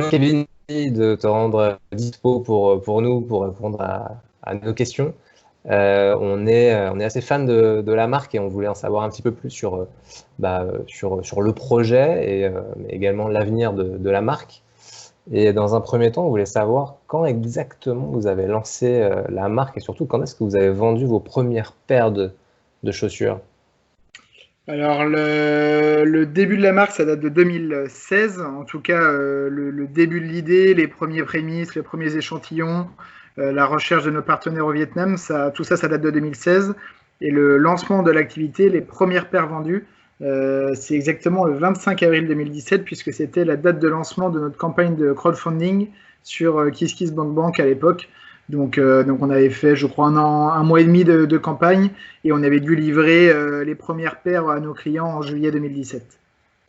Kevin, de te rendre dispo pour nous, pour répondre à nos questions. On est assez fan de la marque et on voulait en savoir un petit peu plus sur le projet et mais également l'avenir de la marque. Et dans un premier temps, on voulait savoir quand exactement vous avez lancé la marque et surtout quand est-ce que vous avez vendu vos premières paires de chaussures. Alors, le début de la marque, ça date de 2016. En tout cas, le début de l'idée, les premiers prémices, les premiers échantillons, la recherche de nos partenaires au Vietnam, tout ça, ça date de 2016. Et le lancement de l'activité, les premières paires vendues, c'est exactement le 25 avril 2017, puisque c'était la date de lancement de notre campagne de crowdfunding sur KissKissBankBank à l'époque. Donc on avait fait, je crois, un mois et demi de campagne et on avait dû livrer les premières paires à nos clients en juillet 2017.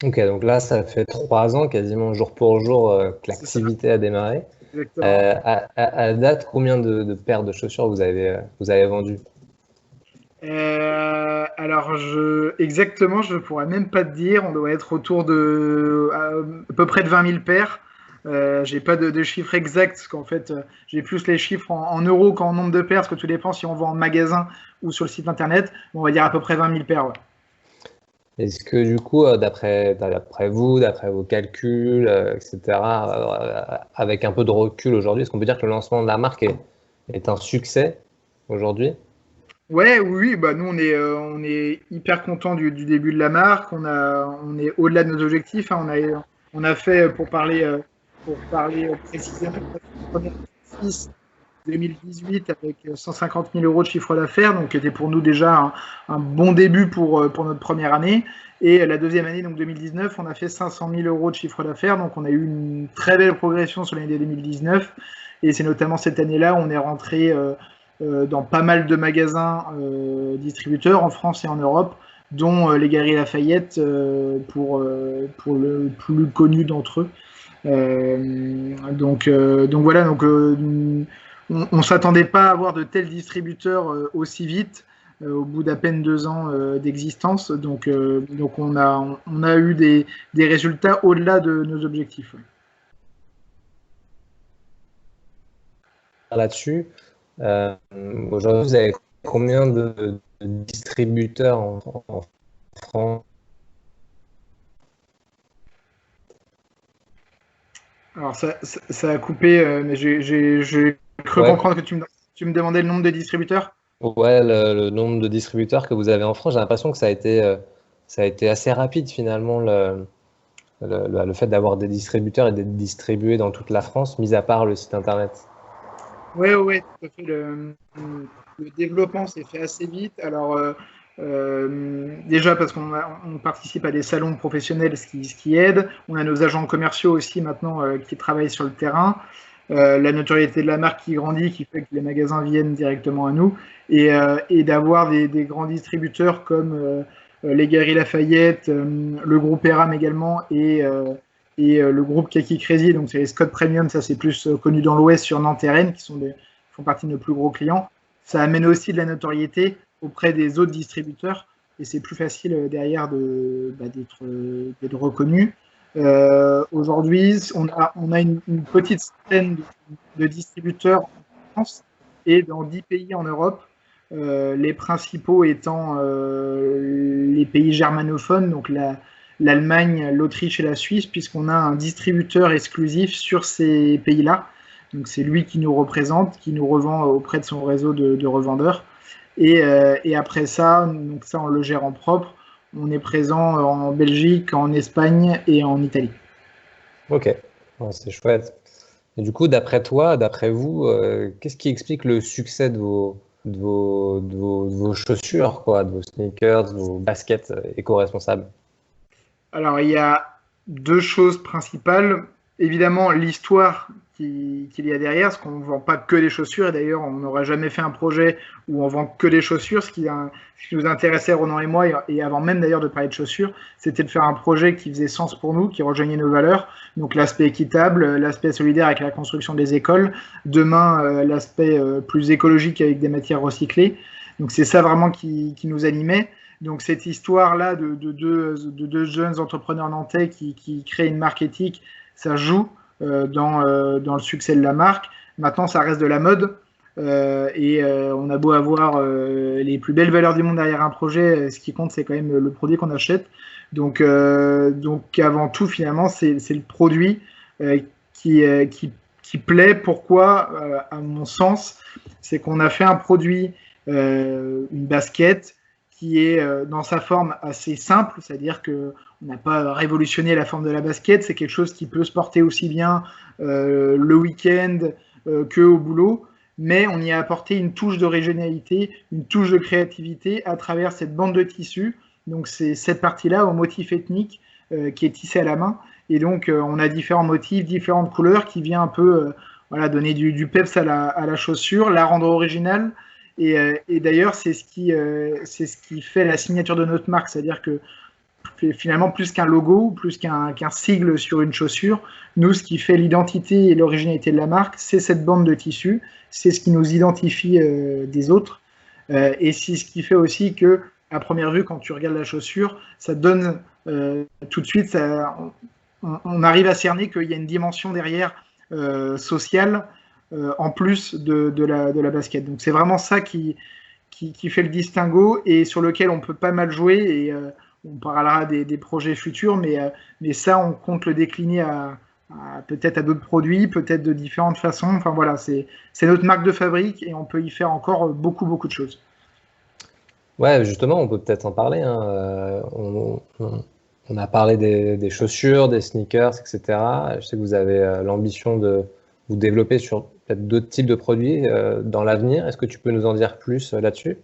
Ok, donc là, ça fait 3 ans, quasiment jour pour jour, que C'est ça, l'activité a démarré. exactement. À date, combien de paires de chaussures vous avez vendues? Alors, exactement, je ne pourrais même pas te dire. On doit être autour de à peu près de 20 000 paires. J'ai pas de chiffre exact, parce qu'en fait, j'ai plus les chiffres en euros qu'en nombre de paires, parce que tout dépend si on vend en magasin ou sur le site internet. On va dire à peu près 20 000 paires. Ouais. Est-ce que du coup, d'après vous, d'après vos calculs, etc., avec un peu de recul aujourd'hui, est-ce qu'on peut dire que le lancement de la marque est un succès aujourd'hui? Ouais, oui, bah nous on est hyper content du début de la marque. On est au-delà de nos objectifs. Hein. On a fait pour parler précisément, on a fait une première exercice 2018 avec 150 000 euros de chiffre d'affaires, donc qui était pour nous déjà un bon début pour notre première année. Et la deuxième année, donc 2019, on a fait 500 000 euros de chiffre d'affaires, donc on a eu une très belle progression sur l'année 2019. Et c'est notamment cette année-là où on est rentré dans pas mal de magasins distributeurs en France et en Europe, dont les Galeries Lafayette pour le plus connu d'entre eux. Donc voilà, on ne s'attendait pas à avoir de tels distributeurs aussi vite au bout d'à peine 2 ans d'existence. Donc on a eu des résultats au-delà de nos objectifs. Là-dessus, aujourd'hui, vous avez combien de distributeurs en France? Alors ça a coupé, mais j'ai cru Ouais, comprendre que tu me demandais le nombre de distributeurs. ouais, le nombre de distributeurs que vous avez en France, j'ai l'impression que ça a été assez rapide finalement le fait d'avoir des distributeurs et d'être distribué dans toute la France, mis à part le site internet. Oui, ouais, tout à fait. Le développement s'est fait assez vite. Alors, déjà parce on participe à des salons professionnels, ce qui aide. On a nos agents commerciaux aussi maintenant qui travaillent sur le terrain. La notoriété de la marque qui grandit, qui fait que les magasins viennent directement à nous. Et d'avoir des grands distributeurs comme les Galeries Lafayette, le groupe Eram également et le groupe Kaki Crazy, donc c'est les Scott Premium, ça c'est plus connu dans l'Ouest sur Nantes et Rennes, qui font partie de nos plus gros clients. Ça amène aussi de la notoriété auprès des autres distributeurs et c'est plus facile derrière d'être reconnu. Aujourd'hui, on a une petite centaine de distributeurs en France et dans 10 pays en Europe, les principaux étant les pays germanophones, donc l'Allemagne, l'Autriche et la Suisse, puisqu'on a un distributeur exclusif sur ces pays-là. Donc c'est lui qui nous représente, qui nous revend auprès de son réseau de revendeurs. Et après ça, donc ça on le gère en propre. On est présent en Belgique, en Espagne et en Italie. Ok, ouais, c'est chouette. Et du coup, d'après toi, d'après vous, qu'est-ce qui explique le succès de vos chaussures, quoi, de vos sneakers, de vos baskets éco-responsables? Alors, il y a deux choses principales. Évidemment, l'histoire qu'il y a derrière, parce qu'on ne vend pas que des chaussures, et d'ailleurs, on n'aurait jamais fait un projet où on vend que des chaussures. Ce qui nous intéressait, Ronan et moi, et avant même d'ailleurs de parler de chaussures, c'était de faire un projet qui faisait sens pour nous, qui rejoignait nos valeurs. Donc, l'aspect équitable, l'aspect solidaire avec la construction des écoles, demain, l'aspect plus écologique avec des matières recyclées. Donc, c'est ça vraiment qui nous animait. Donc cette histoire-là de deux jeunes entrepreneurs nantais qui créent une marque éthique, ça joue dans le succès de la marque. Maintenant, ça reste de la mode. On a beau avoir les plus belles valeurs du monde derrière un projet, ce qui compte, c'est quand même le produit qu'on achète. Donc avant tout, finalement, c'est le produit qui plaît. Pourquoi, à mon sens, c'est qu'on a fait un produit, une basket, qui est dans sa forme assez simple, c'est-à-dire qu'on n'a pas révolutionné la forme de la basket, c'est quelque chose qui peut se porter aussi bien le week-end qu'au boulot, mais on y a apporté une touche d'originalité, une touche de créativité à travers cette bande de tissu. Donc c'est cette partie-là au motif ethnique qui est tissée à la main, et donc on a différents motifs, différentes couleurs qui vient un peu donner du peps à la chaussure, la rendre originale. Et d'ailleurs, c'est ce qui fait la signature de notre marque, c'est-à-dire que finalement, plus qu'un logo, plus qu'un sigle sur une chaussure, nous, ce qui fait l'identité et l'originalité de la marque, c'est cette bande de tissu, c'est ce qui nous identifie des autres, et c'est ce qui fait aussi que, à première vue, quand tu regardes la chaussure, ça donne tout de suite, on arrive à cerner qu'il y a une dimension derrière sociale, en plus de la basket. Donc c'est vraiment ça qui fait le distinguo et sur lequel on peut pas mal jouer, et on parlera des projets futurs, mais ça on compte le décliner peut-être à d'autres produits, peut-être de différentes façons. Enfin voilà, c'est notre marque de fabrique et on peut y faire encore beaucoup de choses. Ouais, justement, on peut peut-être en parler, hein. On a parlé des chaussures, des sneakers, etc. Je sais que vous avez l'ambition de vous développer sur peut-être d'autres types de produits dans l'avenir. Est-ce que tu peux nous en dire plus là-dessus?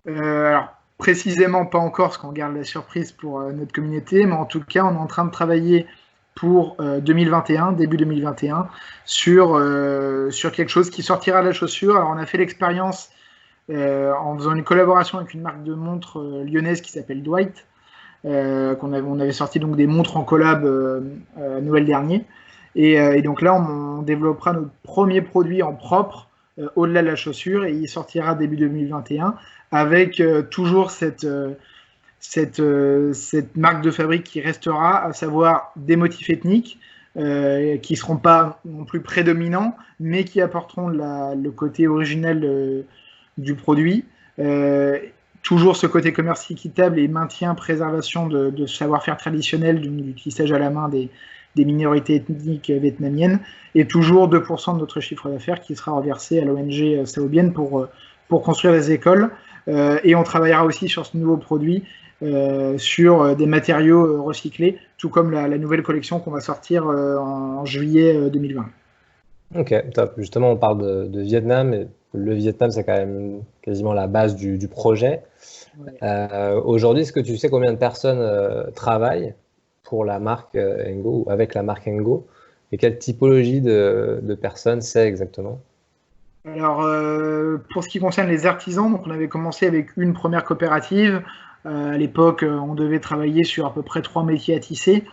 Alors, précisément pas encore, parce qu'on garde la surprise pour notre communauté, mais en tout cas, on est en train de travailler pour 2021, début 2021, sur quelque chose qui sortira de la chaussure. Alors, on a fait l'expérience en faisant une collaboration avec une marque de montres lyonnaise qui s'appelle Dwight, on avait sorti donc des montres en collab à Noël dernier. Et donc là, on développera notre premier produit en propre au-delà de la chaussure, et il sortira début 2021 avec toujours cette marque de fabrique qui restera, à savoir des motifs ethniques qui ne seront pas non plus prédominants, mais qui apporteront le côté original du produit. Toujours ce côté commerce équitable et maintien, préservation de savoir-faire traditionnel du tissage à la main des minorités ethniques vietnamiennes, et toujours 2% de notre chiffre d'affaires qui sera reversé à l'ONG saoudienne pour construire des écoles. Et on travaillera aussi sur ce nouveau produit sur des matériaux recyclés, tout comme la nouvelle collection qu'on va sortir en juillet 2020. Ok, top. Justement, on parle de Vietnam, et le Vietnam, c'est quand même quasiment la base du projet. Ouais. Aujourd'hui, est-ce que tu sais combien de personnes travaillent pour la marque Ngo, ou avec la marque Ngo, et quelle typologie de personnes c'est exactement? Alors, pour ce qui concerne les artisans, donc on avait commencé avec une première coopérative. À l'époque, on devait travailler sur à peu près 3 métiers à tisser.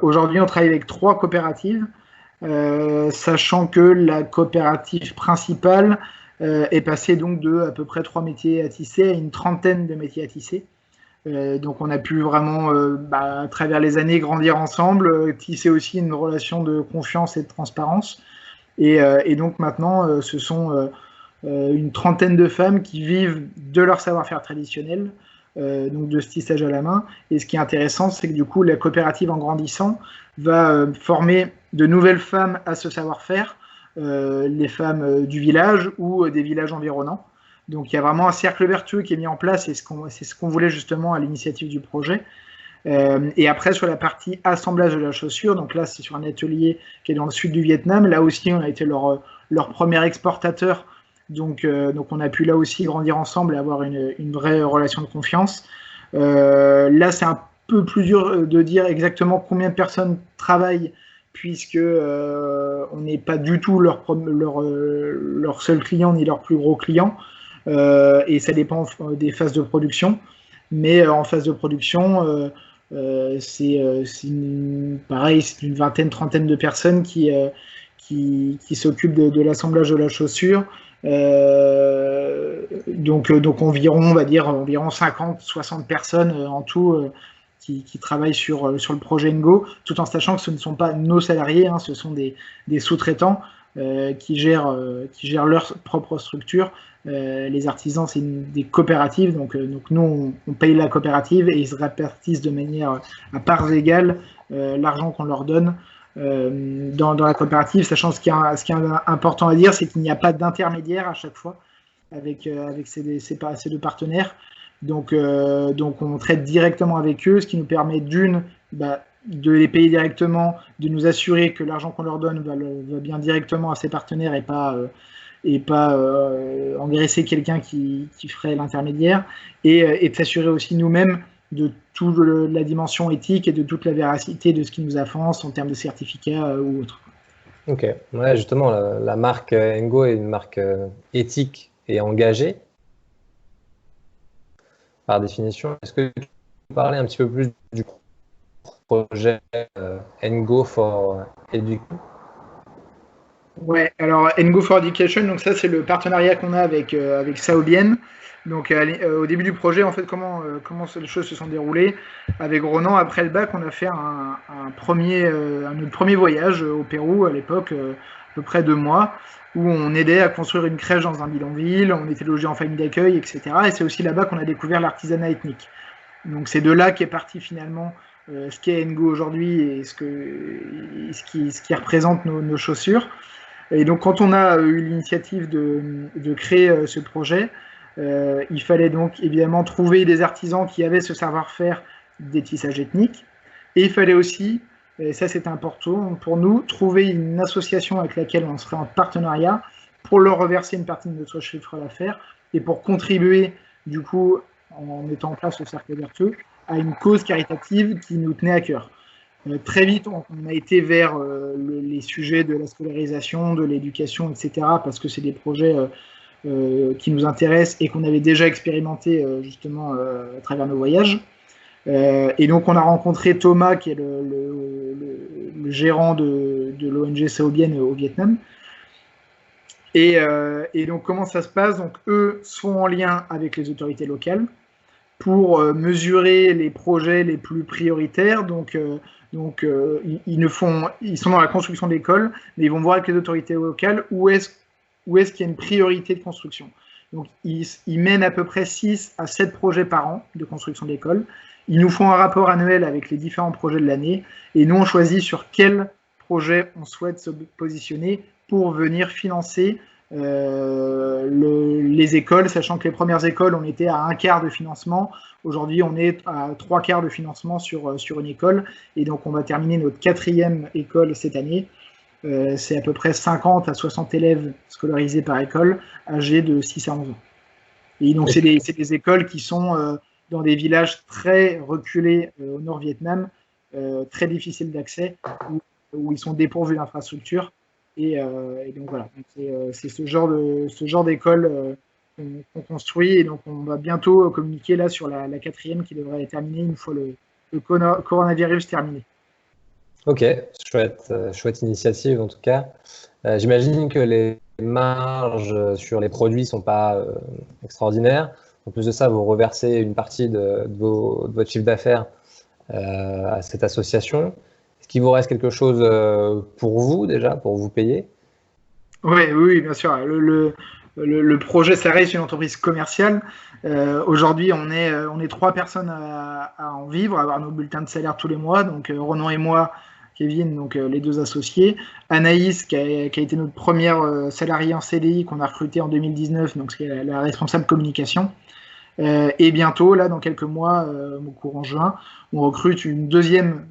Aujourd'hui, on travaille avec 3 coopératives, sachant que la coopérative principale est passée donc de à peu près 3 métiers à tisser à une trentaine de métiers à tisser. Donc on a pu vraiment, à travers les années, grandir ensemble, tisser aussi une relation de confiance et de transparence. Et donc maintenant, ce sont une trentaine de femmes qui vivent de leur savoir-faire traditionnel, donc de ce tissage à la main. Et ce qui est intéressant, c'est que du coup, la coopérative, en grandissant, va former de nouvelles femmes à ce savoir-faire, les femmes du village ou des villages environnants. Donc il y a vraiment un cercle vertueux qui est mis en place, et c'est ce qu'on voulait justement à l'initiative du projet. Et après, sur la partie assemblage de la chaussure, donc là c'est sur un atelier qui est dans le sud du Vietnam. Là aussi on a été leur premier exportateur, donc on a pu là aussi grandir ensemble et avoir une vraie relation de confiance. Là c'est un peu plus dur de dire exactement combien de personnes travaillent, puisque on n'est pas du tout leur seul client ni leur plus gros client. Et ça dépend des phases de production, mais en phase de production, pareil, c'est une vingtaine, trentaine de personnes qui s'occupent de l'assemblage de la chaussure, Donc environ, on va dire, environ 50-60 personnes en tout qui travaillent sur le projet Ngo, tout en sachant que ce ne sont pas nos salariés, hein, ce sont des sous-traitants qui gèrent leur propre structure. Les artisans, c'est des coopératives, donc nous, on paye la coopérative et ils se répartissent de manière à parts égales l'argent qu'on leur donne dans la coopérative, sachant ce qui est important à dire, c'est qu'il n'y a pas d'intermédiaire à chaque fois avec ces deux partenaires. Donc on traite directement avec eux, ce qui nous permet de les payer directement, de nous assurer que l'argent qu'on leur donne va bien directement à ces partenaires et pas engraisser quelqu'un qui ferait l'intermédiaire, et de s'assurer aussi nous-mêmes de toute la dimension éthique et de toute la véracité de ce qui nous avance en termes de certificats ou autre. Ok, ouais, justement, la marque Ngo est une marque éthique et engagée, par définition. Est-ce que tu peux parler un petit peu plus du projet Ngo for Education? Ouais, alors Ngo for Education, donc ça c'est le partenariat qu'on a avec Saobienne. Donc au début du projet, en fait, comment les choses se sont déroulées avec Ronan. Après le bac, on a fait notre premier voyage au Pérou à l'époque, à peu près 2 mois, où on aidait à construire une crèche dans un bidonville, on était logé en famille d'accueil, etc. Et c'est aussi là-bas qu'on a découvert l'artisanat ethnique. Donc c'est de là qu'est parti finalement ce qu'est Ngo aujourd'hui et ce qui représente nos chaussures. Et donc quand on a eu l'initiative de créer ce projet, il fallait donc évidemment trouver des artisans qui avaient ce savoir-faire des tissages ethniques. Et il fallait aussi, et ça c'est important pour nous, trouver une association avec laquelle on serait en partenariat pour leur reverser une partie de notre chiffre d'affaires et pour contribuer, du coup, en mettant en place le cercle vertueux, à une cause caritative qui nous tenait à cœur. Très vite, on a été vers les sujets de la scolarisation, de l'éducation, etc., parce que c'est des projets qui nous intéressent et qu'on avait déjà expérimenté justement à travers nos voyages. Et donc, on a rencontré Thomas, qui est le gérant de l'ONG Saobienne au Vietnam. Et donc, comment ça se passe? Donc, eux sont en lien avec les autorités locales pour mesurer les projets les plus prioritaires. Donc ils sont dans la construction d'écoles, mais ils vont voir avec les autorités locales où est-ce qu'il y a une priorité de construction. Donc, ils mènent à peu près 6 à 7 projets par an de construction d'écoles. Ils nous font un rapport annuel avec les différents projets de l'année, et nous, on choisit sur quel projet on souhaite se positionner pour venir financer les écoles, sachant que les premières écoles, on était à 1/4 de financement. Aujourd'hui, on est à 3/4 de financement sur une école, et donc on va terminer notre 4e école cette année. C'est à peu près 50 à 60 élèves scolarisés par école, âgés de 6 à 11 ans. Et donc, c'est des écoles qui sont dans des villages très reculés au nord-Vietnam, très difficiles d'accès, où ils sont dépourvus d'infrastructures. Et donc voilà, c'est ce genre d'école qu'on construit, et donc on va bientôt communiquer là sur la 4e qui devrait être terminée une fois le coronavirus terminé. Ok, chouette initiative en tout cas. J'imagine que les marges sur les produits ne sont pas extraordinaires. En plus de ça, vous reversez une partie de votre chiffre d'affaires à cette association. Est-ce qu'il vous reste quelque chose pour vous déjà, pour vous payer? Oui, bien sûr. Le projet, ça reste une entreprise commerciale. Aujourd'hui, on est 3 personnes à en vivre, à avoir nos bulletins de salaire tous les mois. Donc Ronan et moi, Kevin, donc les 2 associés. Anaïs, qui a été notre première salariée en CDI qu'on a recrutée en 2019, donc c'est la responsable communication. Et bientôt, là, dans quelques mois, au courant juin, on recrute une deuxième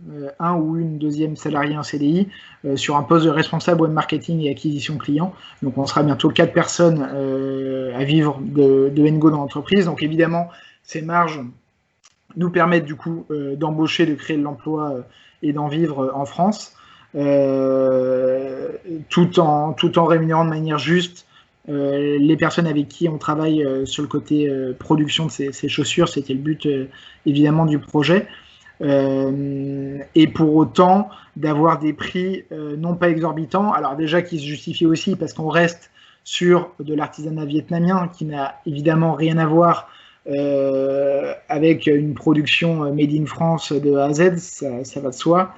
salariée en CDI sur un poste de responsable web marketing et acquisition client. Donc, on sera bientôt 4 personnes à vivre de Ngo dans l'entreprise. Donc, évidemment, ces marges nous permettent du coup d'embaucher, de créer de l'emploi et d'en vivre en France, tout en rémunérant de manière juste les personnes avec qui on travaille sur le côté production de ces chaussures. C'était le but évidemment du projet, et pour autant d'avoir des prix non pas exorbitants, alors déjà qui se justifient aussi parce qu'on reste sur de l'artisanat vietnamien qui n'a évidemment rien à voir avec une production made in France de A à Z, ça va de soi.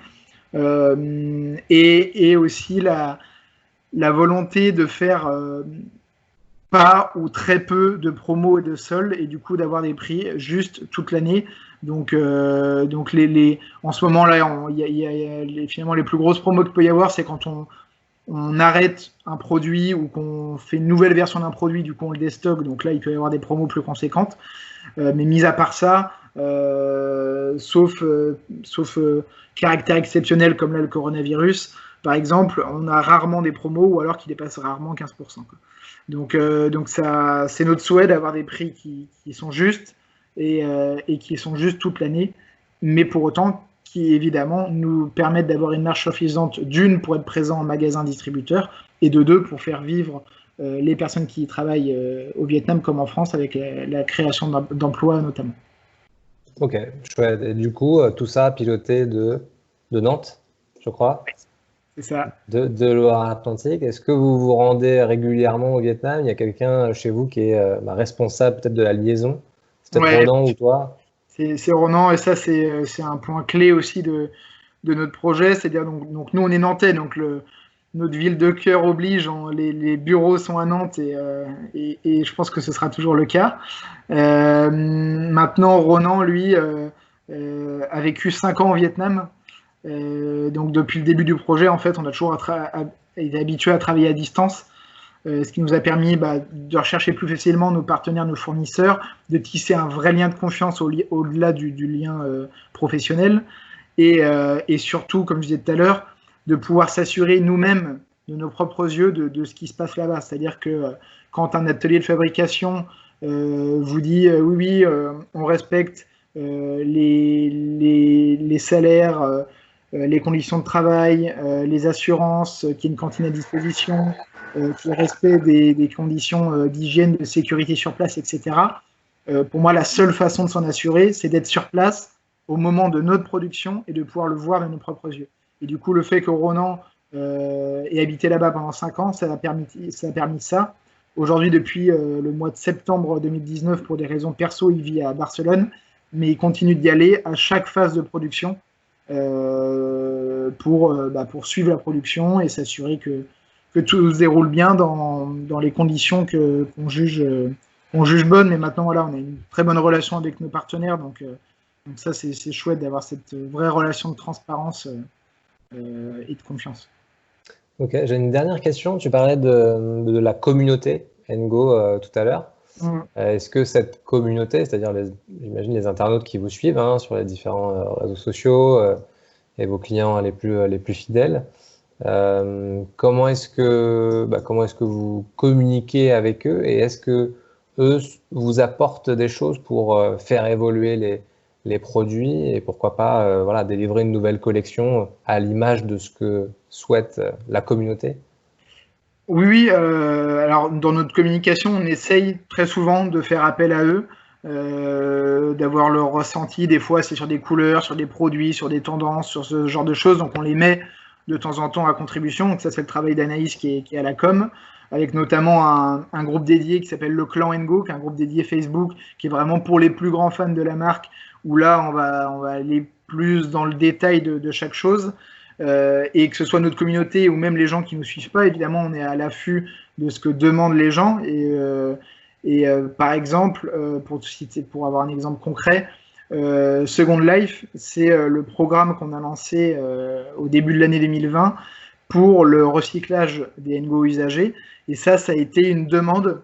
Et aussi la volonté de faire pas ou très peu de promos et de soldes et du coup d'avoir des prix juste toute l'année. Donc en ce moment là, finalement les plus grosses promos qu'il peut y avoir, c'est quand on arrête un produit ou qu'on fait une nouvelle version d'un produit, du coup on le déstocke, donc là il peut y avoir des promos plus conséquentes. Mais mis à part ça, sauf caractère exceptionnel comme là le coronavirus, par exemple, on a rarement des promos ou alors qui dépassent rarement 15%. Quoi. Donc ça, c'est notre souhait d'avoir des prix qui sont justes et qui sont justes toute l'année, mais pour autant qui évidemment nous permettent d'avoir une marge suffisante d'une pour être présent en magasin distributeur et de deux pour faire vivre les personnes qui travaillent au Vietnam comme en France avec la création d'emplois notamment. Ok, chouette. Et du coup, tout ça piloté de Nantes, je crois. C'est ça. De Loire-Atlantique. Est-ce que vous vous rendez régulièrement au Vietnam? Il y a quelqu'un chez vous qui est responsable peut-être de la liaison? C'est peut-être Ronan ou toi? C'est Ronan, et ça c'est un point clé aussi de notre projet. C'est-à-dire donc nous on est nantais, donc notre ville de cœur oblige, les bureaux sont à Nantes et je pense que ce sera toujours le cas. Maintenant, Ronan, lui, a vécu 5 ans au Vietnam. Donc depuis le début du projet, en fait, on a toujours été habitué à travailler à distance, ce qui nous a permis de rechercher plus facilement nos partenaires, nos fournisseurs, de tisser un vrai lien de confiance au-delà du lien professionnel et surtout, comme je disais tout à l'heure, de pouvoir s'assurer nous-mêmes de nos propres yeux de ce qui se passe là-bas. C'est-à-dire que quand un atelier de fabrication vous dit oui, on respecte les salaires, les conditions de travail, les assurances, qu'il y ait une cantine à disposition, qu'il y ait respect des conditions d'hygiène, de sécurité sur place, etc. Pour moi, la seule façon de s'en assurer, c'est d'être sur place au moment de notre production et de pouvoir le voir de nos propres yeux. Et du coup, le fait que Ronan ait habité là-bas pendant 5 ans, ça a permis ça. Aujourd'hui, depuis le mois de septembre 2019, pour des raisons perso, il vit à Barcelone, mais il continue d'y aller à chaque phase de production pour suivre la production et s'assurer que tout se déroule bien dans les conditions qu'on juge bonnes. Mais maintenant, voilà, on a une très bonne relation avec nos partenaires, donc ça, c'est chouette d'avoir cette vraie relation de transparence et de confiance. Ok, j'ai une dernière question. Tu parlais de la communauté Ngo tout à l'heure. Est-ce que cette communauté, c'est-à-dire j'imagine les internautes qui vous suivent sur les différents réseaux sociaux et vos clients les plus fidèles, comment est-ce que vous communiquez avec eux et est-ce que eux vous apportent des choses pour faire évoluer les produits et pourquoi pas délivrer une nouvelle collection à l'image de ce que souhaite la communauté? Oui, alors dans notre communication, on essaye très souvent de faire appel à eux, d'avoir leur ressenti. Des fois, c'est sur des couleurs, sur des produits, sur des tendances, sur ce genre de choses. Donc, on les met de temps en temps à contribution. Donc, ça, c'est le travail d'Anaïs qui est à la com, avec notamment un groupe dédié qui s'appelle le Clan Ngo, qui est un groupe dédié Facebook, qui est vraiment pour les plus grands fans de la marque, où là, on va aller plus dans le détail de chaque chose. Et que ce soit notre communauté ou même les gens qui ne nous suivent pas, évidemment, on est à l'affût de ce que demandent les gens. Et par exemple, pour avoir un exemple concret, Second Life, c'est le programme qu'on a lancé au début de l'année 2020 pour le recyclage des Ngo usagés. Et ça a été une demande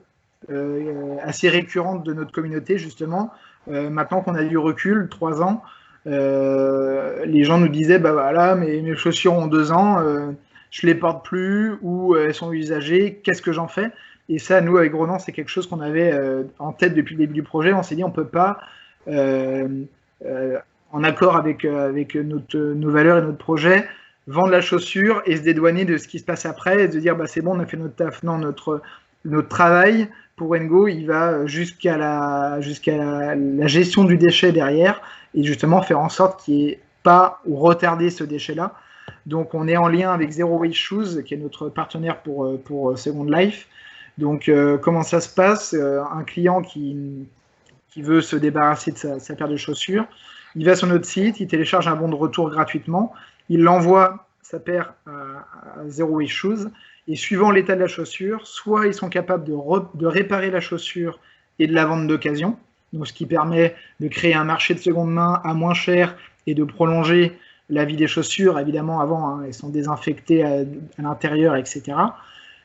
assez récurrente de notre communauté, justement. Maintenant qu'on a du recul, 3 ans, les gens nous disaient voilà, mes chaussures ont 2 ans, je les porte plus ou elles sont usagées, qu'est-ce que j'en fais? Et ça, nous avec Ronan, c'est quelque chose qu'on avait en tête depuis le début du projet. On s'est dit on peut pas en accord avec nos valeurs et notre projet vendre la chaussure et se dédouaner de ce qui se passe après et de dire c'est bon, on a fait notre taf. Non, notre travail pour Ngo, il va jusqu'à la gestion du déchet derrière et justement faire en sorte qu'il n'y ait pas ou retarder ce déchet-là. Donc on est en lien avec Zero Waste Shoes, qui est notre partenaire pour Second Life, Donc, comment ça se passe? Un client qui veut se débarrasser de sa paire de chaussures, il va sur notre site, il télécharge un bon de retour gratuitement, il l'envoie sa paire à Zero Waste Shoes, et suivant l'état de la chaussure, soit ils sont capables de réparer la chaussure et de la vendre d'occasion, donc ce qui permet de créer un marché de seconde main à moins cher et de prolonger la vie des chaussures. Évidemment, avant, hein, elles sont désinfectées à l'intérieur, etc.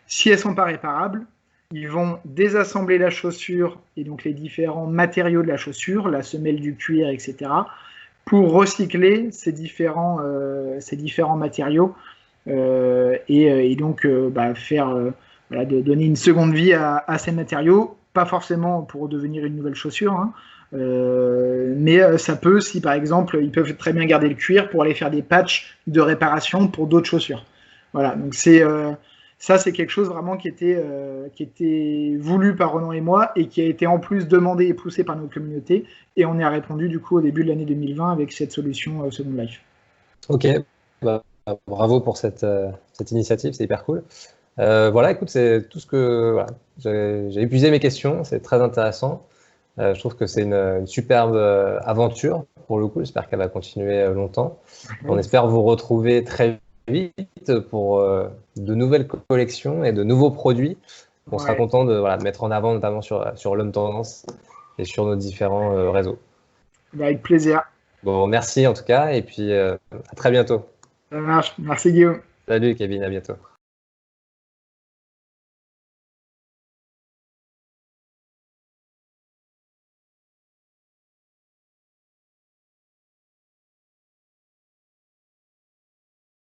Si elles ne sont pas réparables, ils vont désassembler la chaussure et donc les différents matériaux de la chaussure, la semelle du cuir, etc., pour recycler ces différents matériaux et donc faire donner une seconde vie à ces matériaux, pas forcément pour devenir une nouvelle chaussure, hein, mais ça peut, si par exemple ils peuvent très bien garder le cuir pour aller faire des patchs de réparation pour d'autres chaussures. Voilà, donc ça c'est quelque chose vraiment qui était voulu par Renan et moi et qui a été en plus demandé et poussé par nos communautés, et on y a répondu du coup au début de l'année 2020 avec cette solution Second Life. Ok, bravo pour cette initiative, c'est hyper cool. Voilà, écoute, c'est tout ce que voilà, j'ai épuisé mes questions, c'est très intéressant. Je trouve que c'est une superbe aventure pour le coup. J'espère qu'elle va continuer longtemps. On espère vous retrouver très vite pour de nouvelles collections et de nouveaux produits. On sera content de mettre en avant, notamment sur l'Homme Tendance et sur nos différents réseaux. Avec plaisir. Bon, merci en tout cas, et puis à très bientôt. Ça marche. Merci Guillaume. Salut Kevin, à bientôt.